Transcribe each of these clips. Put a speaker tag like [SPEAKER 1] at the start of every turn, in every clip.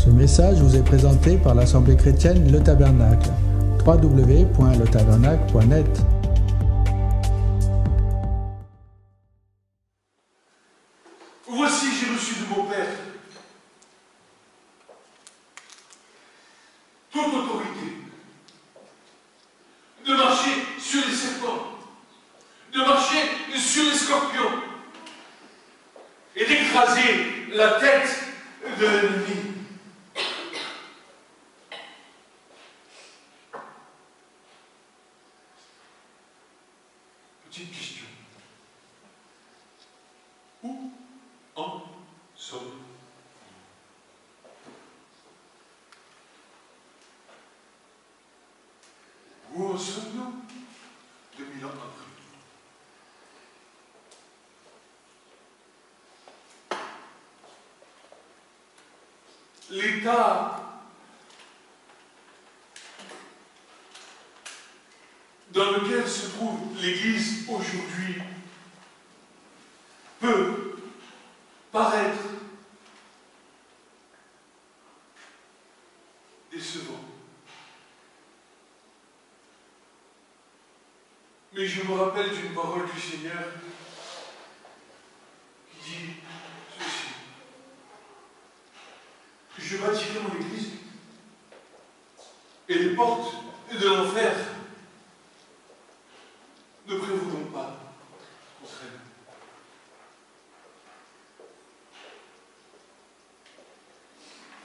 [SPEAKER 1] Ce message vous est présenté par l'Assemblée chrétienne Le Tabernacle. www.letabernacle.net.
[SPEAKER 2] Voici, j'ai reçu de mon Père toute autorité de marcher sur les serpents, de marcher sur les scorpions et d'écraser la tête de l'ennemi. Petite question. Où en sommes-nous? Où en sommes-nous 2000 ans après? L'état dans lequel se trouve l'Église aujourd'hui peut paraître décevant. Mais je me rappelle d'une parole du Seigneur qui dit ceci: je bâtirai mon Église et les portes de l'enfer ne prévaudront pas contre elle.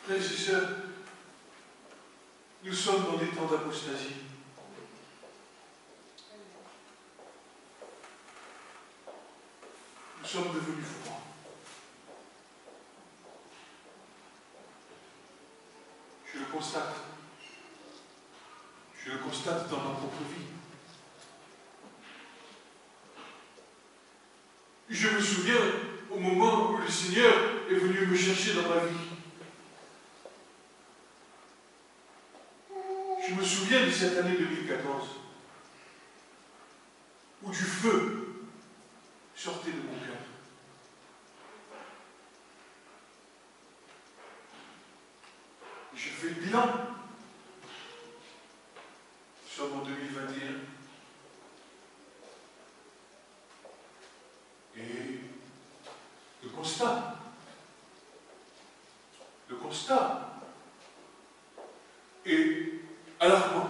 [SPEAKER 2] Frères et sœurs, nous sommes dans des temps d'apostasie. Nous sommes devenus froids. Je le constate. Je le constate dans ma propre vie. Je me souviens au moment où le Seigneur est venu me chercher dans ma vie. Je me souviens de cette année 2014 où du feu sortait de mon cœur. Et je fais le bilan. Nous sommes en 2021. Et le constat est alarmant.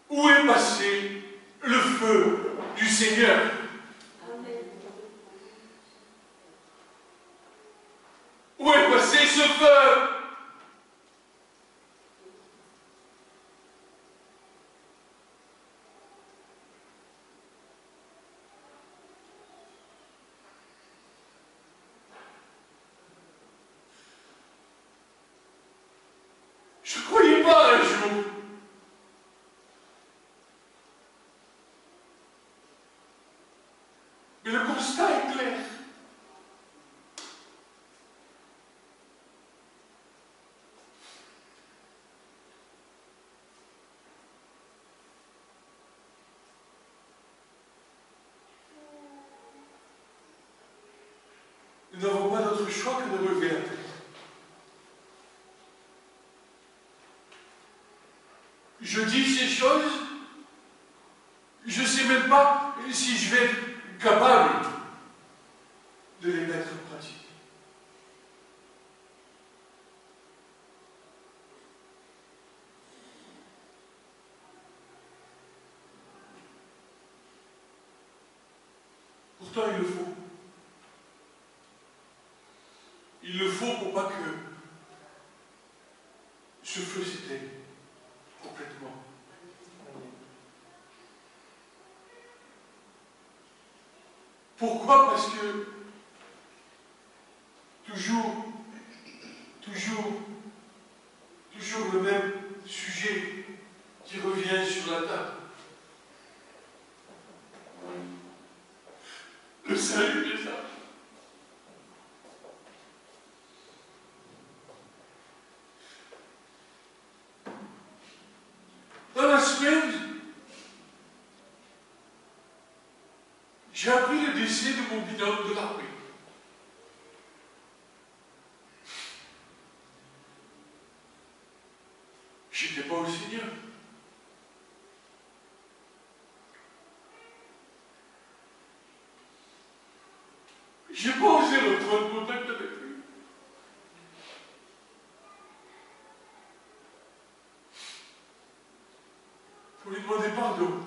[SPEAKER 2] Où est passé le feu du Seigneur? Où est passé ce feu? Je ne croyais pas un jour. Mais le constat est clair. Nous n'avons pas d'autre choix que de relever la tête. Je dis ces choses, je ne sais même pas si je vais être capable de les mettre en pratique. Pourtant, il le faut. Il le faut pour pas que ce feu s'éteigne complètement. Pourquoi? Parce que toujours le même sujet qui revient sur la table. Le salut des âmes. Dans la semaine, j'ai appris le décès de mon binôme de l'armée. Je n'étais pas au Seigneur. Je n'ai pas osé reprendre contact avec lui. Pour lui demander pardon.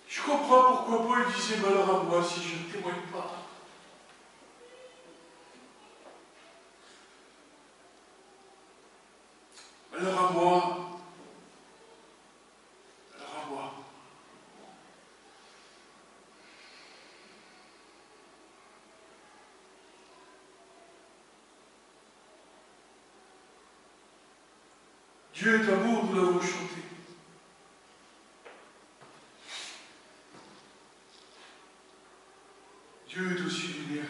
[SPEAKER 2] Je comprends pourquoi Paul disait malheur à moi si je ne témoigne pas. Malheur à moi. Malheur à moi. Dieu est amour, nous l'avons chanté. Dieu est aussi lumière.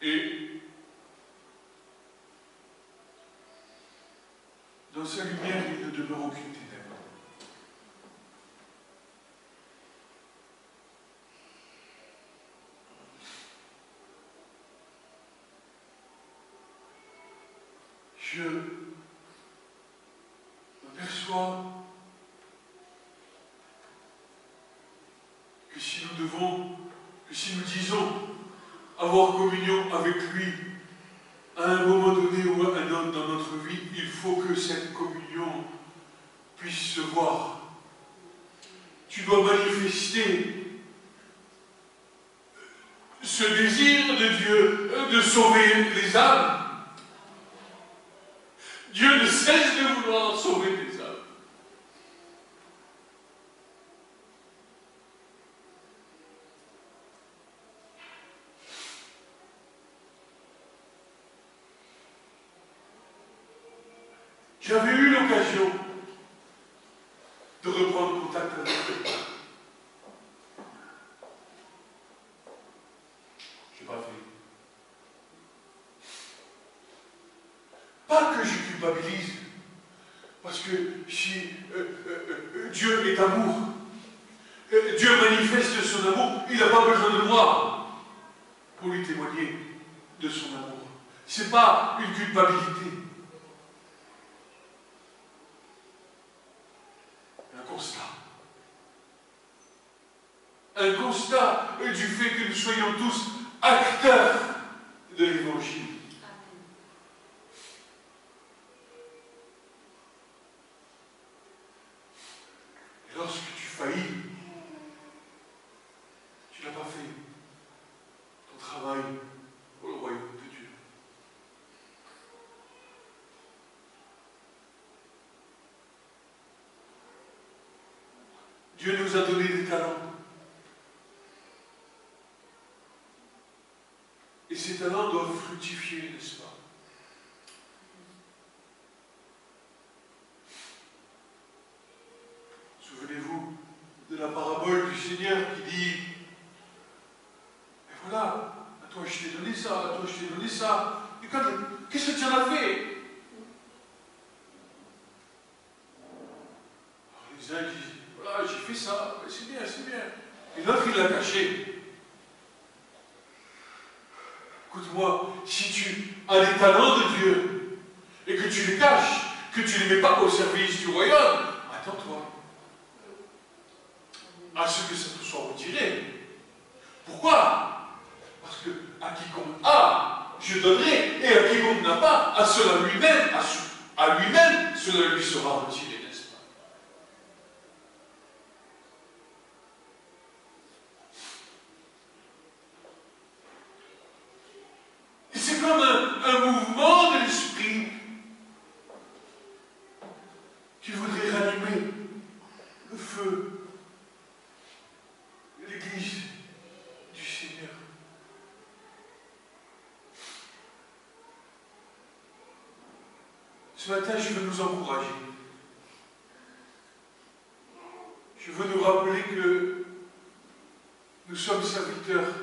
[SPEAKER 2] Et dans sa lumière, il ne demeure aucune ténèbre. Je m'aperçois que si nous disons avoir communion avec lui à un moment donné ou à un autre dans notre vie, il faut que cette communion puisse se voir. Tu dois manifester ce désir de Dieu de sauver les âmes. Dieu ne cesse de vouloir sauver les âmes. J'avais eu l'occasion de reprendre contact avec lui. Je n'ai pas fait. Pas que je culpabilise, parce que si Dieu est amour, Dieu manifeste son amour, il n'a pas besoin de moi pour lui témoigner de son amour. Ce n'est pas une culpabilité. Un constat du fait que nous soyons tous acteurs de l'Évangile. Et lorsque tu faillis, tu n'as pas fait ton travail pour le royaume de Dieu. Dieu nous a donné des talents. Et ces talents doivent fructifier, n'est-ce pas? Souvenez-vous de la parabole du Seigneur qui dit « Et voilà, à toi je t'ai donné ça, à toi je t'ai donné ça. Et qu'est-ce que tu en as fait ?» Alors les uns disent « Voilà, j'ai fait ça, c'est bien, c'est bien. » Et l'autre il l'a caché. Écoute-moi, si tu as des talents de Dieu et que tu les caches, que tu ne les mets pas au service du royaume, attends-toi à ce que ça te soit retiré. Pourquoi? Parce que à quiconque a, je donnerai, et à quiconque n'a pas, à cela lui-même, à lui-même, cela lui sera retiré, n'est-ce pas? C'est comme un mouvement de l'esprit qui voudrait rallumer le feu de l'Église du Seigneur. Ce matin, je veux nous encourager. Je veux nous rappeler que nous sommes serviteurs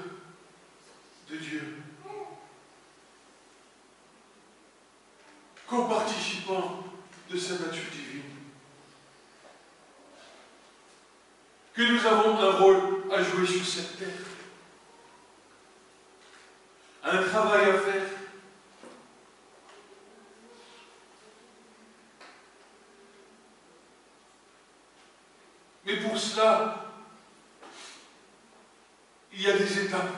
[SPEAKER 2] de Dieu, co-participants de sa nature divine, que nous avons un rôle à jouer sur cette terre, un travail à faire. Mais pour cela, il y a des étapes.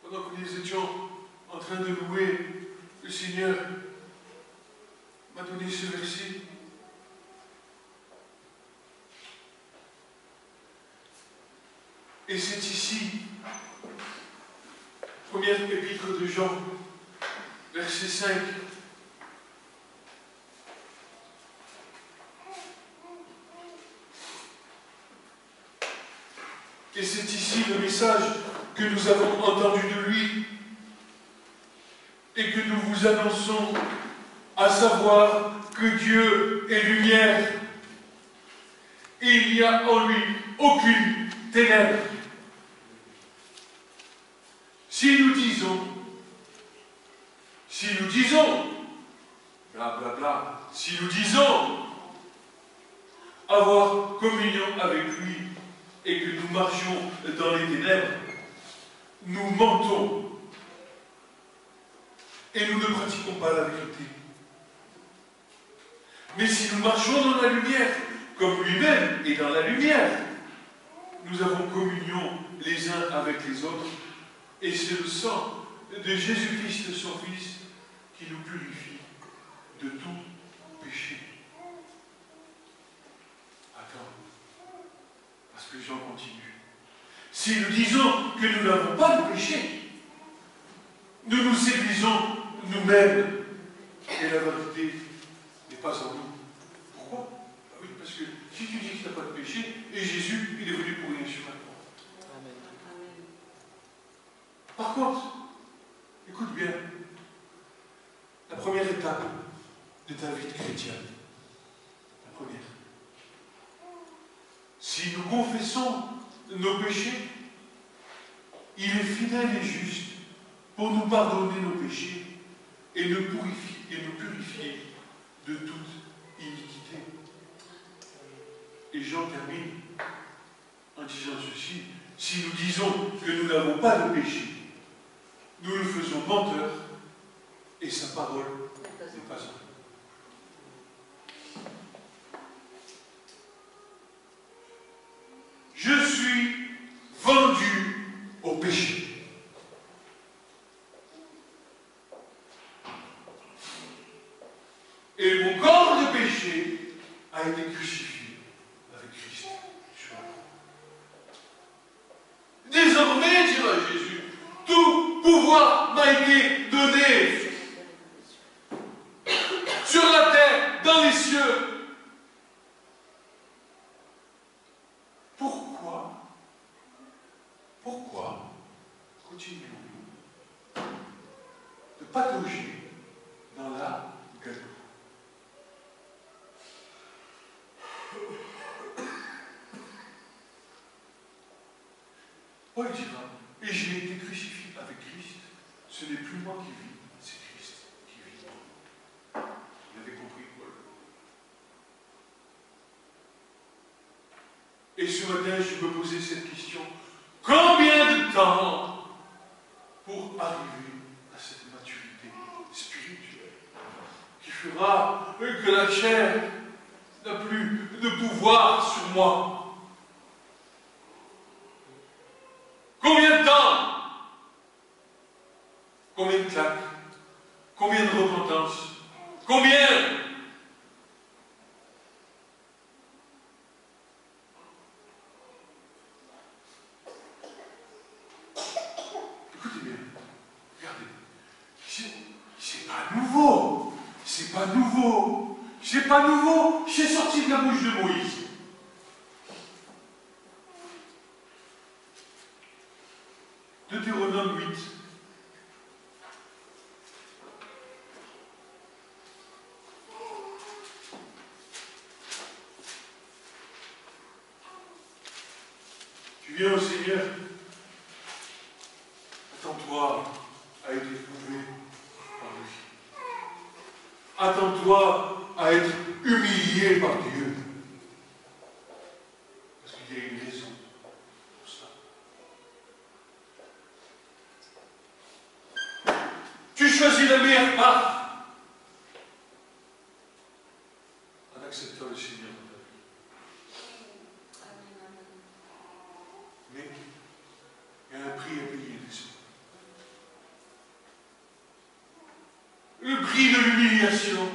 [SPEAKER 2] Pendant que nous étions en train de louer, le Seigneur m'a donné ce verset. Et c'est ici, première épître de Jean, verset 5. Et c'est ici le message que nous avons entendu de lui et que nous vous annonçons, à savoir que Dieu est lumière et il n'y a en lui aucune ténèbre. Si nous disons, blablabla, si nous disons avoir communion avec lui et que nous marchions dans les ténèbres, nous mentons et nous ne pratiquons pas la vérité. Mais si nous marchons dans la lumière, comme lui-même est dans la lumière, nous avons communion les uns avec les autres, et c'est le sang de Jésus-Christ, son Fils, qui nous purifie de tout péché. Attends, parce que Jean continue. Si nous disons que nous n'avons pas de péché, nous nous séduisons nous-mêmes, et la vérité n'est pas en nous. Pourquoi? Oui, parce que si tu dis que tu n'as pas de péché, et Jésus, il est venu pour rien sur la croix. Par contre, écoute bien, la première étape de ta vie de chrétien, la première. Si nous confessons nos péchés, il est fidèle et juste pour nous pardonner nos péchés et nous purifier de toute iniquité. Et Jean termine en disant ceci: si nous disons que nous n'avons pas de péché, nous le faisons menteur et sa parole n'est pas en nous. Je suis vendu au péché. Et mon corps de péché a été crucifié avec Christ sur la croix. Désormais, dira Jésus, tout pouvoir m'a été donné sur la terre, dans les cieux. Pourquoi continuons-nous de patauger dans la gadoue? Paul dira, et j'ai été crucifié avec Christ, ce n'est plus moi qui vis, c'est Christ qui vit. Vous avez compris, Paul? Et ce matin, je me posais cette question: combien de temps pour arriver à cette maturité spirituelle qui fera que la chair n'a plus de pouvoir sur moi? Combien de temps? Combien de claques? Combien de repentance? Combien? Écoutez bien, regardez. C'est pas nouveau. C'est pas nouveau. C'est pas nouveau. C'est sorti de la bouche de Moïse. Deutéronome 8. Tu viens au Seigneur, attends-toi à être éprouvé par lui. Attends-toi à être humilié par Dieu. Parce qu'il y a une raison pour ça. Tu choisis la meilleure part en acceptant le Seigneur dans ta vie. Mais il y a un prix à payer, n'est-ce pas? Le prix de l'humiliation.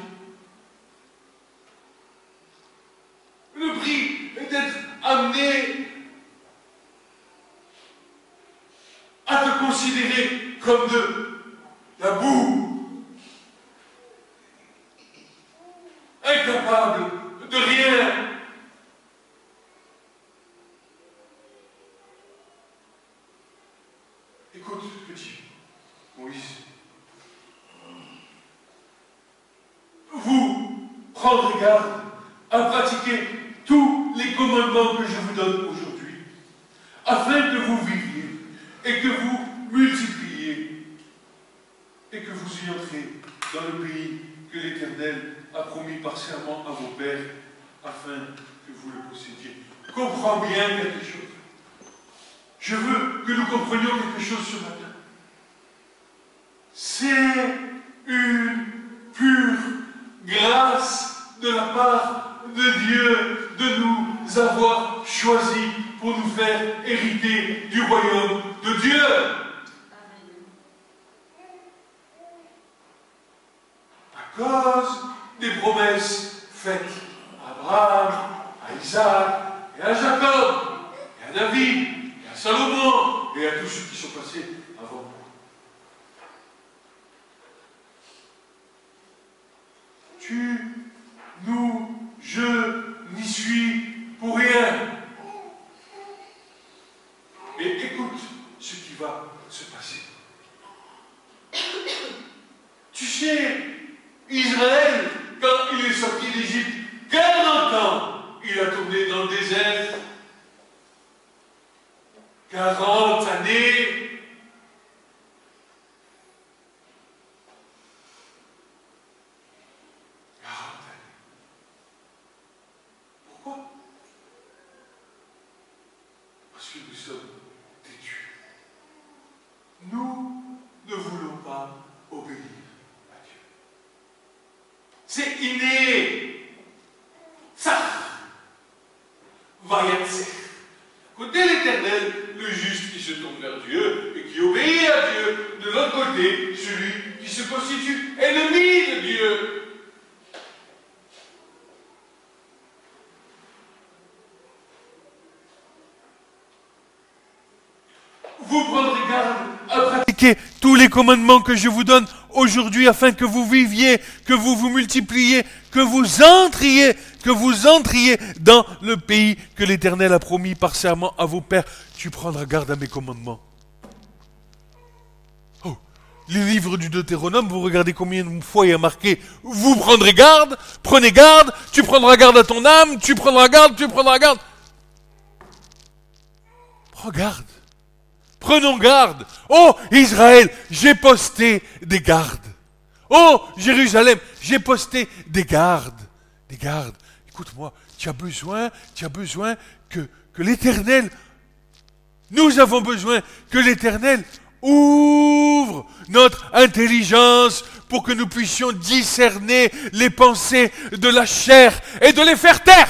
[SPEAKER 2] Le prix est d'être amené à te considérer comme de la boue, incapable de rien. Écoute, petit Moïse, vous prendrez garde à pratiquer tous les commandements que je vous donne aujourd'hui, afin que vous viviez et que vous multipliez et que vous y entrez dans le pays que l'Éternel a promis par serment à vos pères, afin que vous le possédiez. Comprends bien quelque chose. Je veux que nous comprenions quelque chose ce matin. C'est une pure grâce de la part de Dieu de nous avoir choisis pour nous faire hériter du royaume de Dieu. À cause des promesses faites à Abraham, à Isaac et à Jacob, et à David, et à Salomon, et à tous ceux qui sont passés avant moi. Tu, nous, je n'y suis pour rien. Et écoute ce qui va se passer. Tu sais, Israël, quand il est sorti d'Égypte, 40 ans, il a tourné dans le désert. 40 années. Pourquoi? Parce que nous sommes têtus. Nous ne voulons pas obéir à Dieu. C'est inné. Ça va y être. Côté l'Éternel, le juste qui se tourne vers Dieu et qui obéit à Dieu. De l'autre côté, celui qui se constitue ennemi de Dieu. Vous prendrez garde à pratiquer tous les commandements que je vous donne aujourd'hui afin que vous viviez, que vous vous multipliez, que vous entriez dans le pays que l'Éternel a promis par serment à vos pères. Tu prendras garde à mes commandements. Oh, les livres du Deutéronome, vous regardez combien de fois il y a marqué « Vous prendrez garde, prenez garde, tu prendras garde à ton âme, tu prendras garde, tu prendras garde. » Prends garde. Prenons garde. Oh, Israël, j'ai posté des gardes. Oh, Jérusalem, j'ai posté des gardes. Des gardes. Écoute-moi, tu as besoin que l'Éternel, nous avons besoin que l'Éternel ouvre notre intelligence pour que nous puissions discerner les pensées de la chair et de les faire taire.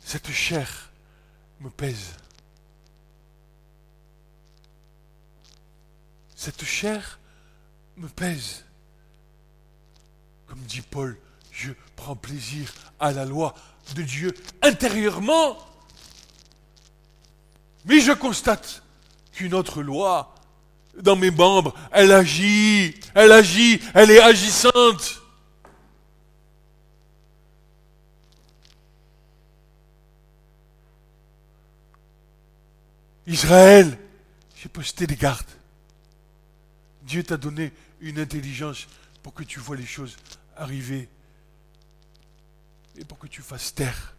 [SPEAKER 2] Cette chair me pèse. Cette chair me pèse. Comme dit Paul, je prends plaisir à la loi de Dieu intérieurement. Mais je constate qu'une autre loi, dans mes membres, elle agit, elle est agissante. Israël, j'ai posté des gardes. Dieu t'a donné une intelligence pour que tu vois les choses arriver et pour que tu fasses taire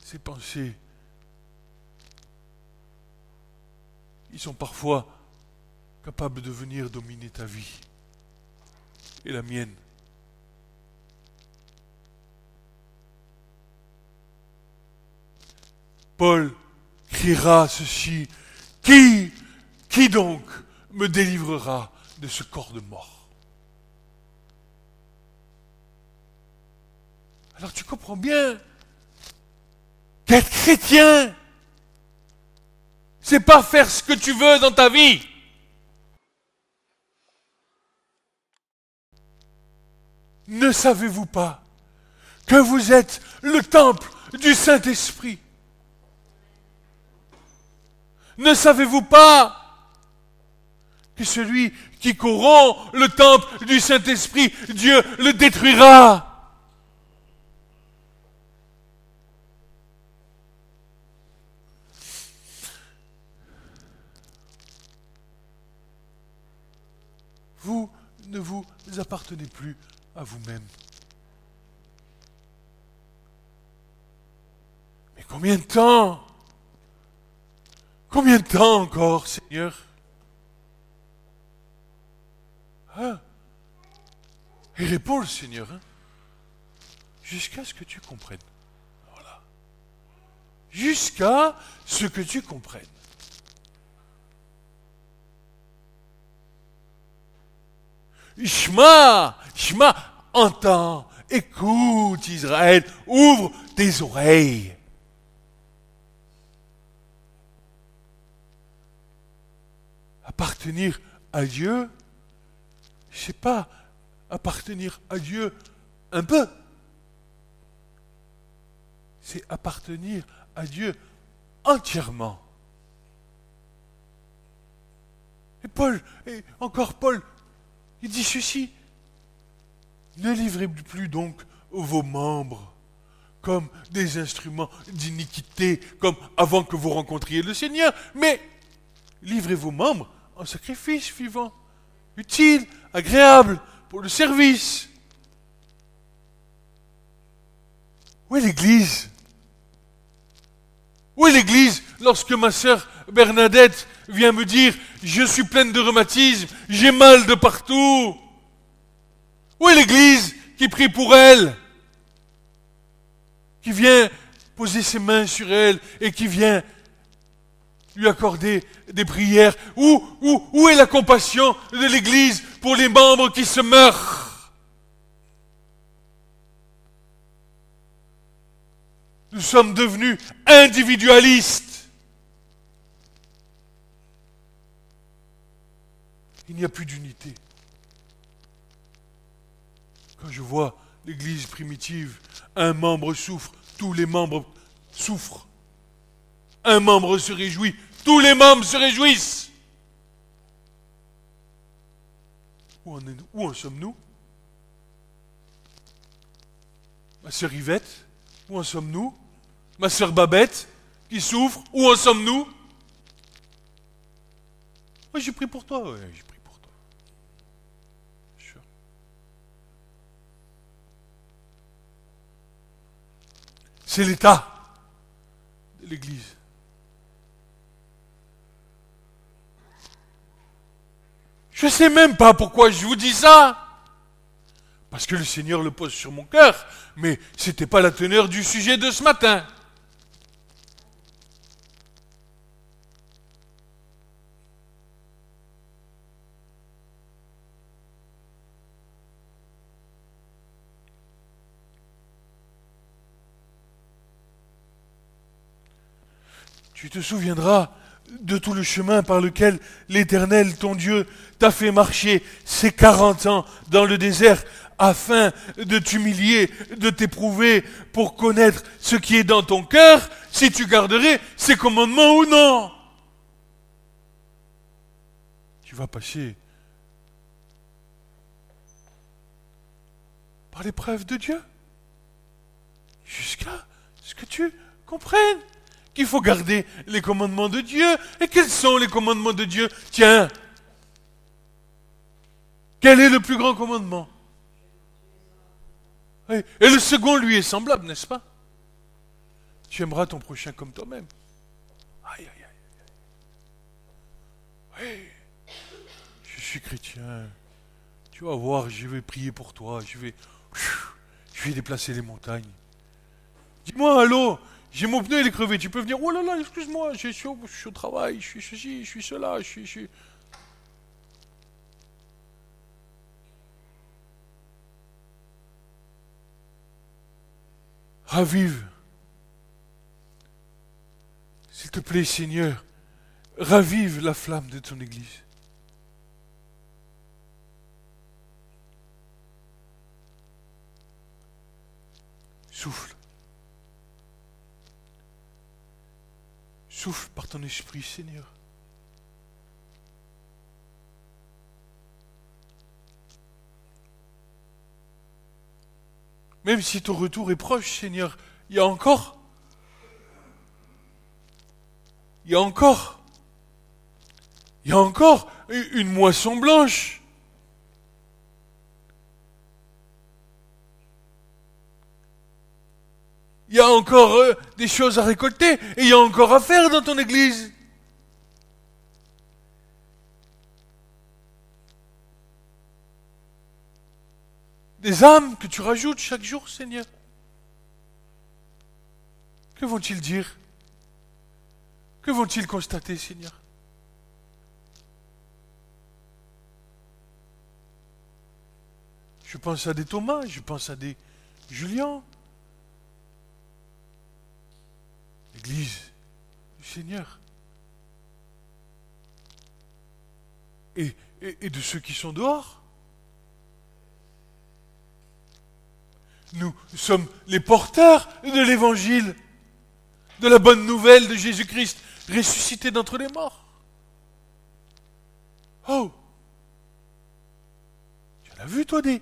[SPEAKER 2] ces pensées. Ils sont parfois capables de venir dominer ta vie et la mienne. Paul criera ceci: qui donc me délivrera de ce corps de mort? Alors tu comprends bien qu'être chrétien, c'est pas faire ce que tu veux dans ta vie. Ne savez-vous pas que vous êtes le temple du Saint-Esprit? Ne savez-vous pas que celui qui corrompt le temple du Saint-Esprit, Dieu le détruira? Vous ne vous appartenez plus à vous-même. Mais combien de temps? Combien de temps encore, Seigneur? Hein? Et réponds le Seigneur, hein? Jusqu'à ce que tu comprennes. Voilà. Jusqu'à ce que tu comprennes. Shema, entends, écoute Israël, ouvre tes oreilles. Appartenir à Dieu, c'est pas appartenir à Dieu un peu. C'est appartenir à Dieu entièrement. Et encore Paul, il dit ceci: ne livrez plus donc vos membres comme des instruments d'iniquité, comme avant que vous rencontriez le Seigneur, mais livrez vos membres en sacrifice vivant, utile, agréable pour le service. Où est l'Église? Où est l'Église lorsque ma sœur Bernadette vient me dire: je suis pleine de rhumatisme, j'ai mal de partout? Où est l'Église qui prie pour elle? Qui vient poser ses mains sur elle et qui vient lui accorder des prières? Où est la compassion de l'Église pour les membres qui se meurent? Nous sommes devenus individualistes. Il n'y a plus d'unité. Quand je vois l'Église primitive, un membre souffre, tous les membres souffrent. Un membre se réjouit, tous les membres se réjouissent. Où en sommes-nous? Ma sœur Yvette, où en sommes-nous? Ma sœur Babette, qui souffre, où en sommes-nous? Oui, j'ai prié pour toi, oui, j'ai prié pour toi. Sure. C'est l'état de l'Église. Je ne sais même pas pourquoi je vous dis ça. Parce que le Seigneur le pose sur mon cœur, mais ce n'était pas la teneur du sujet de ce matin. Tu te souviendras de tout le chemin par lequel l'Éternel, ton Dieu, t'a fait marcher ces 40 ans dans le désert afin de t'humilier, de t'éprouver pour connaître ce qui est dans ton cœur, si tu garderais ses commandements ou non. Tu vas passer par l'épreuve de Dieu jusqu'à ce que tu comprennes qu'il faut garder les commandements de Dieu. Et quels sont les commandements de Dieu? Tiens, Quel est le plus grand commandement? Oui. Et le second lui est semblable, n'est-ce pas? Tu aimeras ton prochain comme toi-même. Aïe, aïe, aïe. Oui. Je suis chrétien. Tu vas voir, je vais prier pour toi. Je vais déplacer les montagnes. Dis-moi, allô, j'ai mon pneu, il est crevé. Tu peux venir? Oh là là, excuse-moi, je suis au travail, je suis ceci, je suis cela, je suis... Ravive. S'il te plaît, Seigneur, ravive la flamme de ton Église. Souffle. Souffle par ton esprit, Seigneur. Même si ton retour est proche, Seigneur, il y a encore une moisson blanche. Il y a encore des choses à récolter et il y a encore à faire dans ton Église. Des âmes que tu rajoutes chaque jour, Seigneur. Que vont-ils dire? Que vont-ils constater, Seigneur? Je pense à des Thomas, je pense à des Julien. L'Église du Seigneur. Et de ceux qui sont dehors. Nous sommes les porteurs de l'Évangile, de la bonne nouvelle de Jésus-Christ, ressuscité d'entre les morts. Oh! Tu en as vu, toi, des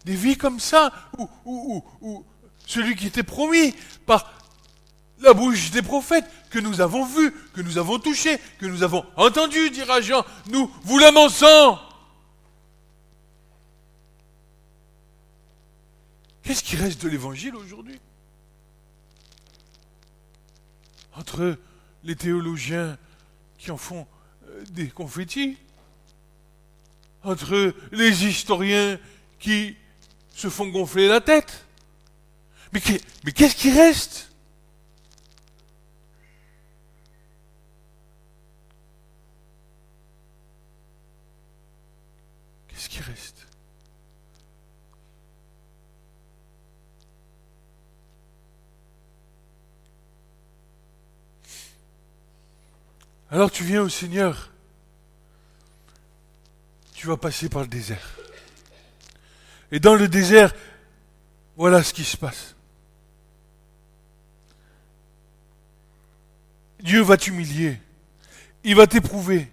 [SPEAKER 2] vies comme ça, où celui qui était promis par la bouche des prophètes, que nous avons vu, que nous avons touché, que nous avons entendu, dira Jean, nous vous l'annonçons. Qu'est-ce qui reste de l'Évangile aujourd'hui? Entre les théologiens qui en font des confettis, entre les historiens qui se font gonfler la tête. Mais qu'est-ce qui reste? Qu'est-ce qui reste? Alors tu viens au Seigneur, tu vas passer par le désert. Et dans le désert, voilà ce qui se passe. Dieu va t'humilier, il va t'éprouver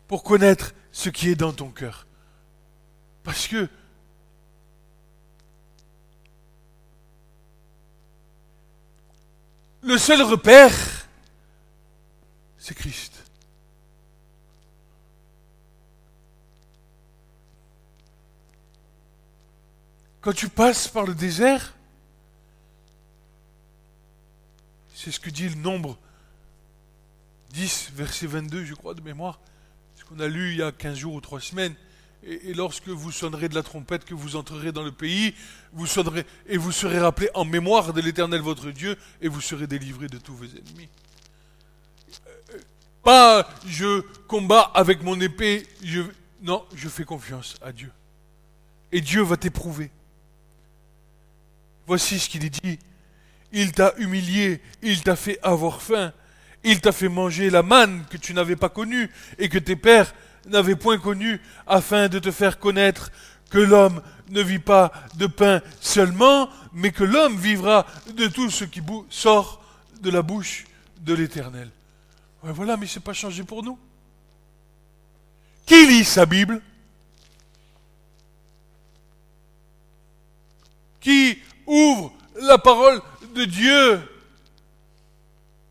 [SPEAKER 2] pour connaître ce qui est dans ton cœur. Parce que le seul repère, c'est Christ. Quand tu passes par le désert, c'est ce que dit le Nombre 10, verset 22, je crois, de mémoire, ce qu'on a lu il y a 15 jours ou 3 semaines. Et lorsque vous sonnerez de la trompette, que vous entrerez dans le pays, vous sonnerez et vous serez rappelés en mémoire de l'Éternel votre Dieu, et vous serez délivrés de tous vos ennemis. Pas je combats avec mon épée, non, je fais confiance à Dieu. Et Dieu va t'éprouver. Voici ce qu'il est dit. Il t'a humilié, il t'a fait avoir faim, il t'a fait manger la manne que tu n'avais pas connue et que tes pères n'avaient point connue, afin de te faire connaître que l'homme ne vit pas de pain seulement, mais que l'homme vivra de tout ce qui sort de la bouche de l'Éternel. Ouais, voilà, mais c'est pas changé pour nous. Qui lit sa Bible? Qui ouvre la parole de Dieu?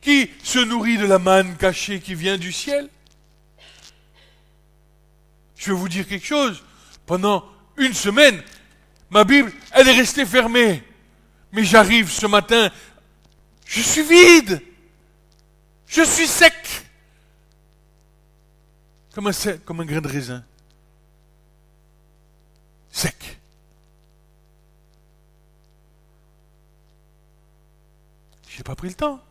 [SPEAKER 2] Qui se nourrit de la manne cachée qui vient du ciel? Je vais vous dire quelque chose. Pendant une semaine, ma Bible, elle est restée fermée. Mais j'arrive ce matin, je suis vide. Je suis sec. Comme un grain de raisin. Sec. J'ai pas pris le temps.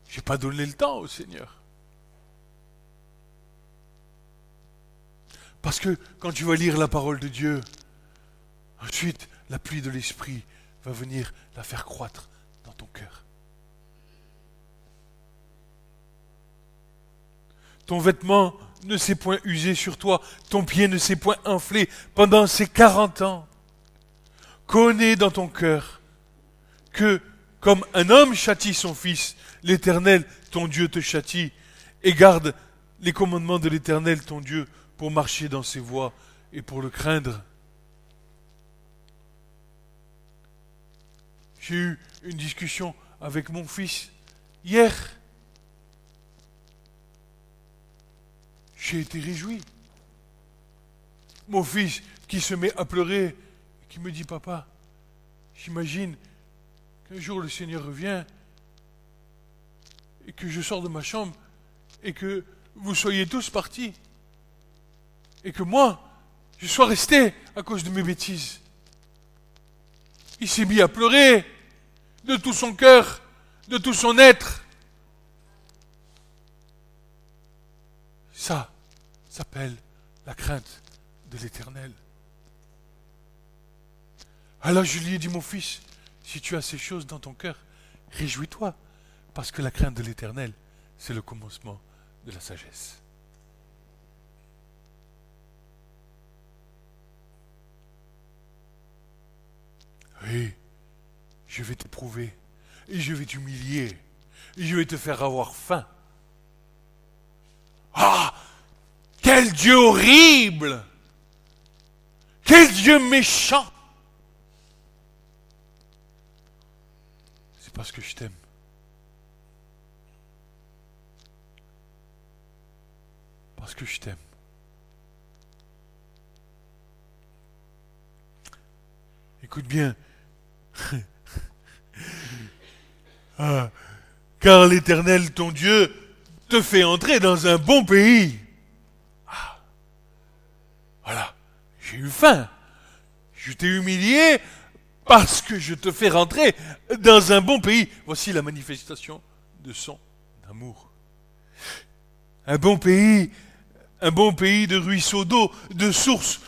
[SPEAKER 2] J'ai pas donné le temps au Seigneur. Parce que quand tu vas lire la parole de Dieu, ensuite, la pluie de l'Esprit va venir la faire croître dans ton cœur. Ton vêtement ne s'est point usé sur toi, ton pied ne s'est point enflé pendant ces 40 ans. Connais dans ton cœur que, comme un homme châtie son fils, l'Éternel, ton Dieu, te châtie, et garde les commandements de l'Éternel, ton Dieu, pour marcher dans ses voies et pour le craindre. J'ai eu une discussion avec mon fils hier. J'ai été réjoui. Mon fils qui se met à pleurer, et qui me dit, papa, j'imagine qu'un jour le Seigneur revient et que je sors de ma chambre et que vous soyez tous partis et que moi, je sois resté à cause de mes bêtises. Il s'est mis à pleurer de tout son cœur, de tout son être. Ça s'appelle la crainte de l'Éternel. Alors je lui ai dit, mon fils, si tu as ces choses dans ton cœur, réjouis-toi, parce que la crainte de l'Éternel, c'est le commencement de la sagesse. Oui, je vais t'éprouver, et je vais t'humilier, et je vais te faire avoir faim. Ah! Quel Dieu horrible! Quel Dieu méchant! C'est parce que je t'aime. Parce que je t'aime. Écoute bien. Ah, car l'Éternel, ton Dieu, te fait entrer dans un bon pays. Ah, voilà, j'ai eu faim. Je t'ai humilié parce que je te fais rentrer dans un bon pays. Voici la manifestation de son amour. Un bon pays de ruisseaux d'eau, de sources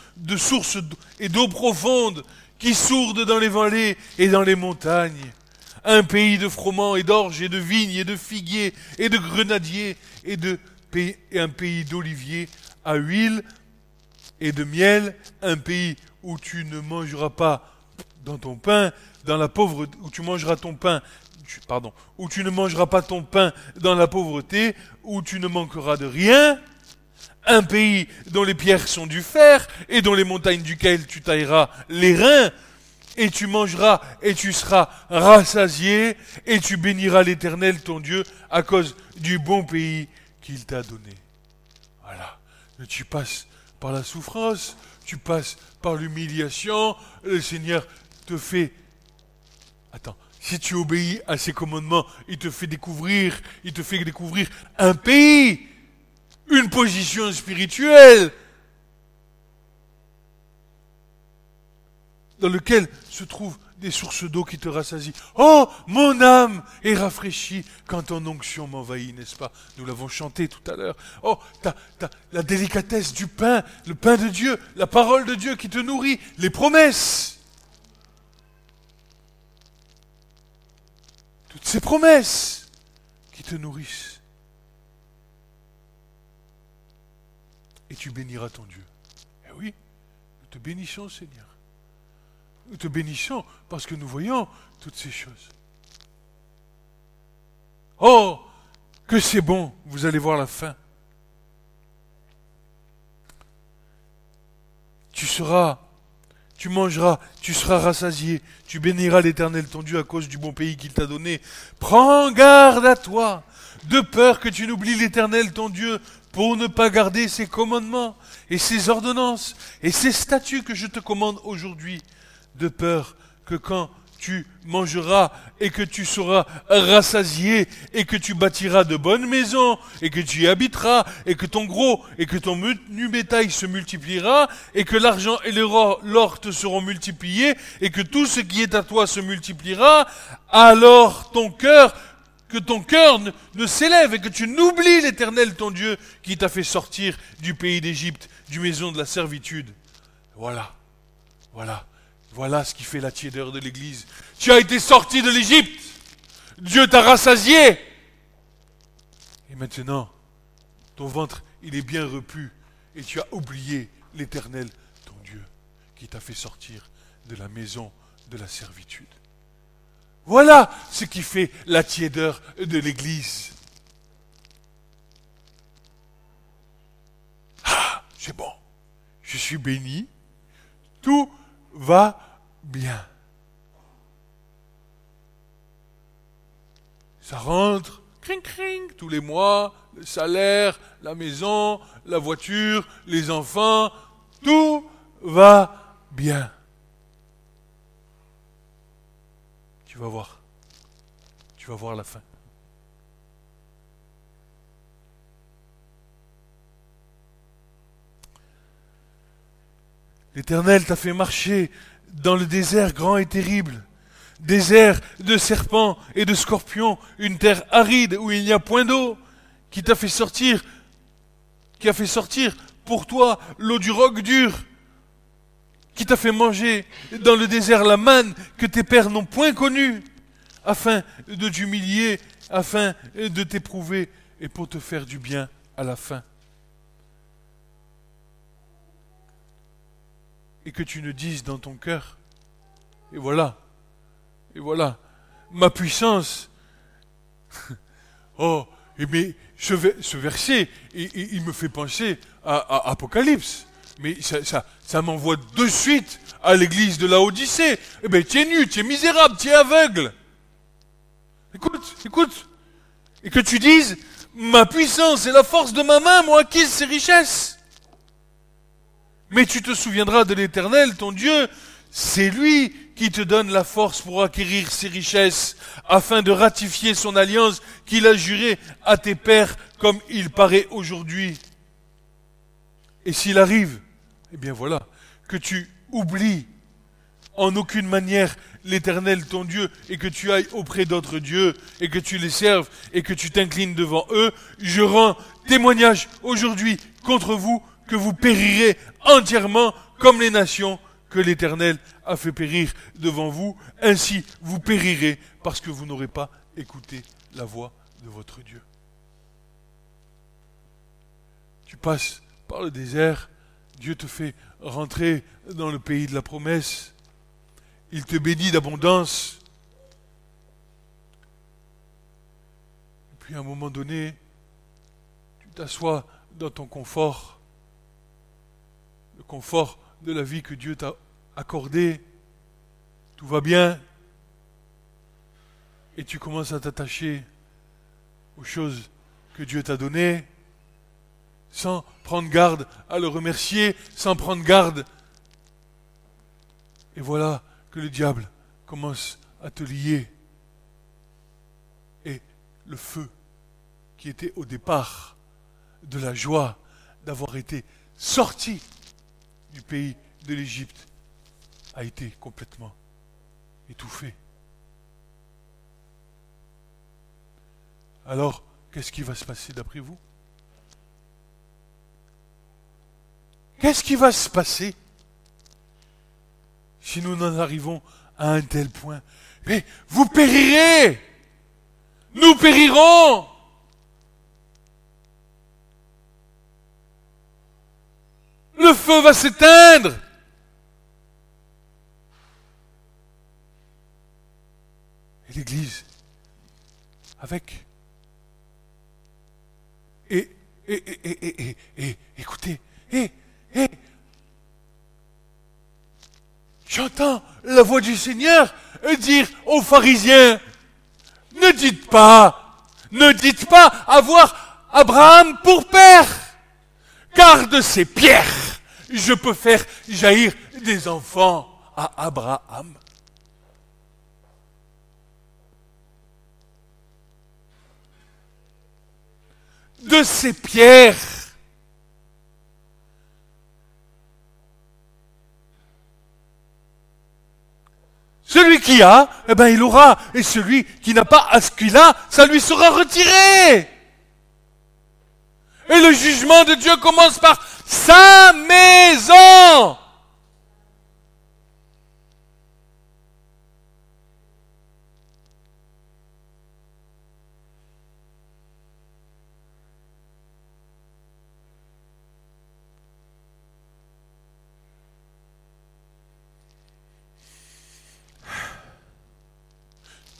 [SPEAKER 2] et d'eau profonde qui sourdent dans les vallées et dans les montagnes. Un pays de froment et d'orge et de vignes et de figuiers et de grenadiers et un pays d'oliviers à huile et de miel, un pays où tu ne mangeras pas dans ton pain, dans la pauvreté, où tu mangeras ton pain, où tu ne mangeras pas ton pain dans la pauvreté, où tu ne manqueras de rien, un pays dont les pierres sont du fer et dont les montagnes duquel tu tailleras les reins, et tu mangeras et tu seras rassasié, et tu béniras l'Éternel ton Dieu à cause du bon pays qu'il t'a donné. Voilà. Tu passes par la souffrance, tu passes par l'humiliation, le Seigneur te fait... Attends, si tu obéis à ses commandements, il te fait découvrir un pays, une position spirituelle, dans lequel se trouvent des sources d'eau qui te rassasient. Oh, mon âme est rafraîchie quand ton onction m'envahit, n'est-ce pas? Nous l'avons chanté tout à l'heure. Oh, t'as la délicatesse du pain, le pain de Dieu, la parole de Dieu qui te nourrit, les promesses. Toutes ces promesses qui te nourrissent. Et tu béniras ton Dieu. Eh oui, nous te bénissons, Seigneur. Nous te bénissons parce que nous voyons toutes ces choses. Oh, que c'est bon, vous allez voir la fin. Tu
[SPEAKER 3] tu mangeras, tu seras rassasié, tu béniras l'Éternel ton Dieu à cause du bon pays qu'il t'a donné. Prends garde à toi, de peur que tu n'oublies l'Éternel ton Dieu, pour ne pas garder ses commandements et ses ordonnances et ses statuts que je te commande aujourd'hui, de peur que quand tu mangeras et que tu seras rassasié et que tu bâtiras de bonnes maisons et que tu y habiteras et que ton gros et que ton menu bétail se multipliera et que l'argent et l'or te seront multipliés et que tout ce qui est à toi se multipliera, alors que ton cœur ne s'élève et que tu n'oublies l'Éternel ton Dieu qui t'a fait sortir du pays d'Égypte, du maison de la servitude. Voilà. Voilà ce qui fait la tiédeur de l'Église. Tu as été sorti de l'Égypte. Dieu t'a rassasié. Et maintenant, ton ventre, il est bien repu. Et tu as oublié l'Éternel, ton Dieu, qui t'a fait sortir de la maison de la servitude. Voilà ce qui fait la tiédeur de l'Église. Ah, c'est bon. Je suis béni. Tout va bien. Ça rentre, cring cring, tous les mois, le salaire, la maison, la voiture, les enfants, tout va bien. Tu vas voir la fin. L'Éternel t'a fait marcher dans le désert grand et terrible, désert de serpents et de scorpions, une terre aride où il n'y a point d'eau, qui a fait sortir pour toi l'eau du roc dur, qui t'a fait manger dans le désert la manne que tes pères n'ont point connue, afin de t'humilier, afin de t'éprouver et pour te faire du bien à la fin. Et que tu ne dises dans ton cœur, et voilà, ma puissance. Oh, mais ce verset, il me fait penser à Apocalypse. Mais ça m'envoie de suite à l'église de Laodicée. Eh bien, tu es nu, tu es misérable, tu es aveugle. Écoute. Et que tu dises, ma puissance et la force de ma main m'ont acquis ces richesses. Mais tu te souviendras de l'Éternel, ton Dieu, c'est lui qui te donne la force pour acquérir ces richesses, afin de ratifier son alliance qu'il a jurée à tes pères, comme il paraît aujourd'hui. Et s'il arrive, eh bien voilà, que tu oublies en aucune manière l'Éternel, ton Dieu, et que tu ailles auprès d'autres dieux, et que tu les serves, et que tu t'inclines devant eux, je rends témoignage aujourd'hui contre vous, que vous périrez entièrement comme les nations que l'Éternel a fait périr devant vous. Ainsi, vous périrez parce que vous n'aurez pas écouté la voix de votre Dieu. Tu passes par le désert, Dieu te fait rentrer dans le pays de la promesse. Il te bénit d'abondance. Et puis à un moment donné, tu t'assois dans ton confort. Le confort de la vie que Dieu t'a accordée, tout va bien, et tu commences à t'attacher aux choses que Dieu t'a données, sans prendre garde à le remercier, sans prendre garde. Et voilà que le diable commence à te lier. Et le feu qui était au départ de la joie d'avoir été sorti du pays de l'Égypte a été complètement étouffé. Alors, qu'est-ce qui va se passer d'après vous? Qu'est-ce qui va se passer si nous en arrivons à un tel point? Mais vous périrez! Nous périrons! Le feu va s'éteindre. Et l'Église, avec. Et écoutez, J'entends la voix du Seigneur dire aux pharisiens, ne dites pas avoir Abraham pour père, car de ces pierres, je peux faire jaillir des enfants à Abraham. De ces pierres. Celui qui a, eh ben il aura. Et celui qui n'a pas à ce qu'il a, ça lui sera retiré. Et le jugement de Dieu commence par sa maison.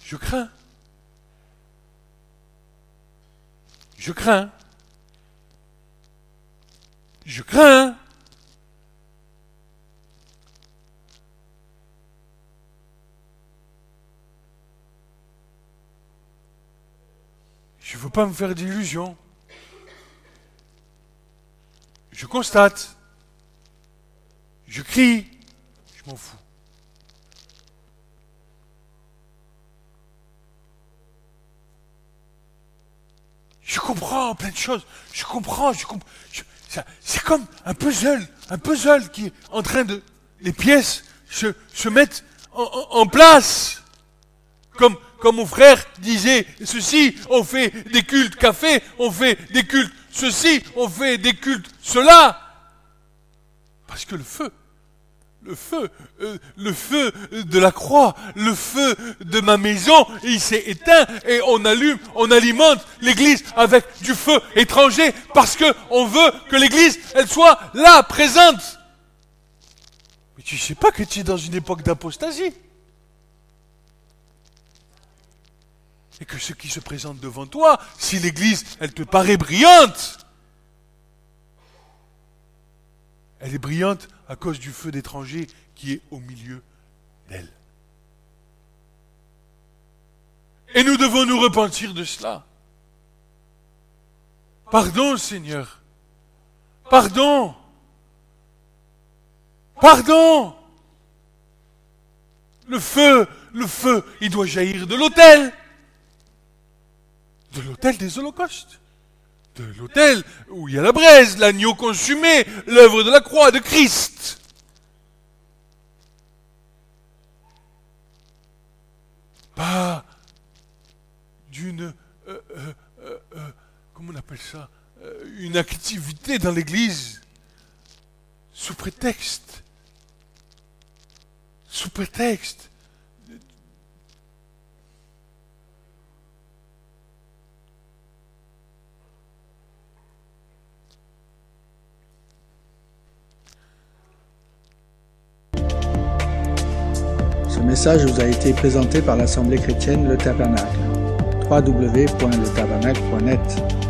[SPEAKER 3] Je crains. Je crains. Je crains. Je ne veux pas me faire d'illusions. Je constate. Je crie. Je m'en fous. Je comprends plein de choses. Je comprends. C'est comme un puzzle qui est en train de... Les pièces se mettent en place. Comme mon frère disait, ceci, on fait des cultes café, on fait des cultes ceci, on fait des cultes cela. Parce que le feu de la croix, le feu de ma maison, il s'est éteint et on alimente l'église avec du feu étranger parce que on veut que l'église, elle soit là, présente. Mais tu sais pas que tu es dans une époque d'apostasie. Et que ce qui se présente devant toi, si l'église, elle te paraît brillante, elle est brillante à cause du feu d'étranger qui est au milieu d'elle. Et nous devons nous repentir de cela. Pardon, Seigneur. Pardon. Pardon. Le feu, il doit jaillir de l'autel. De l'autel des holocaustes. De l'autel où il y a la braise, l'agneau consumé, l'œuvre de la croix de Christ. Pas d'une... comment on appelle ça, une activité dans l'église sous prétexte. Sous prétexte.
[SPEAKER 1] Ce message vous a été présenté par l'Assemblée chrétienne Le Tabernacle. www.letabernacle.net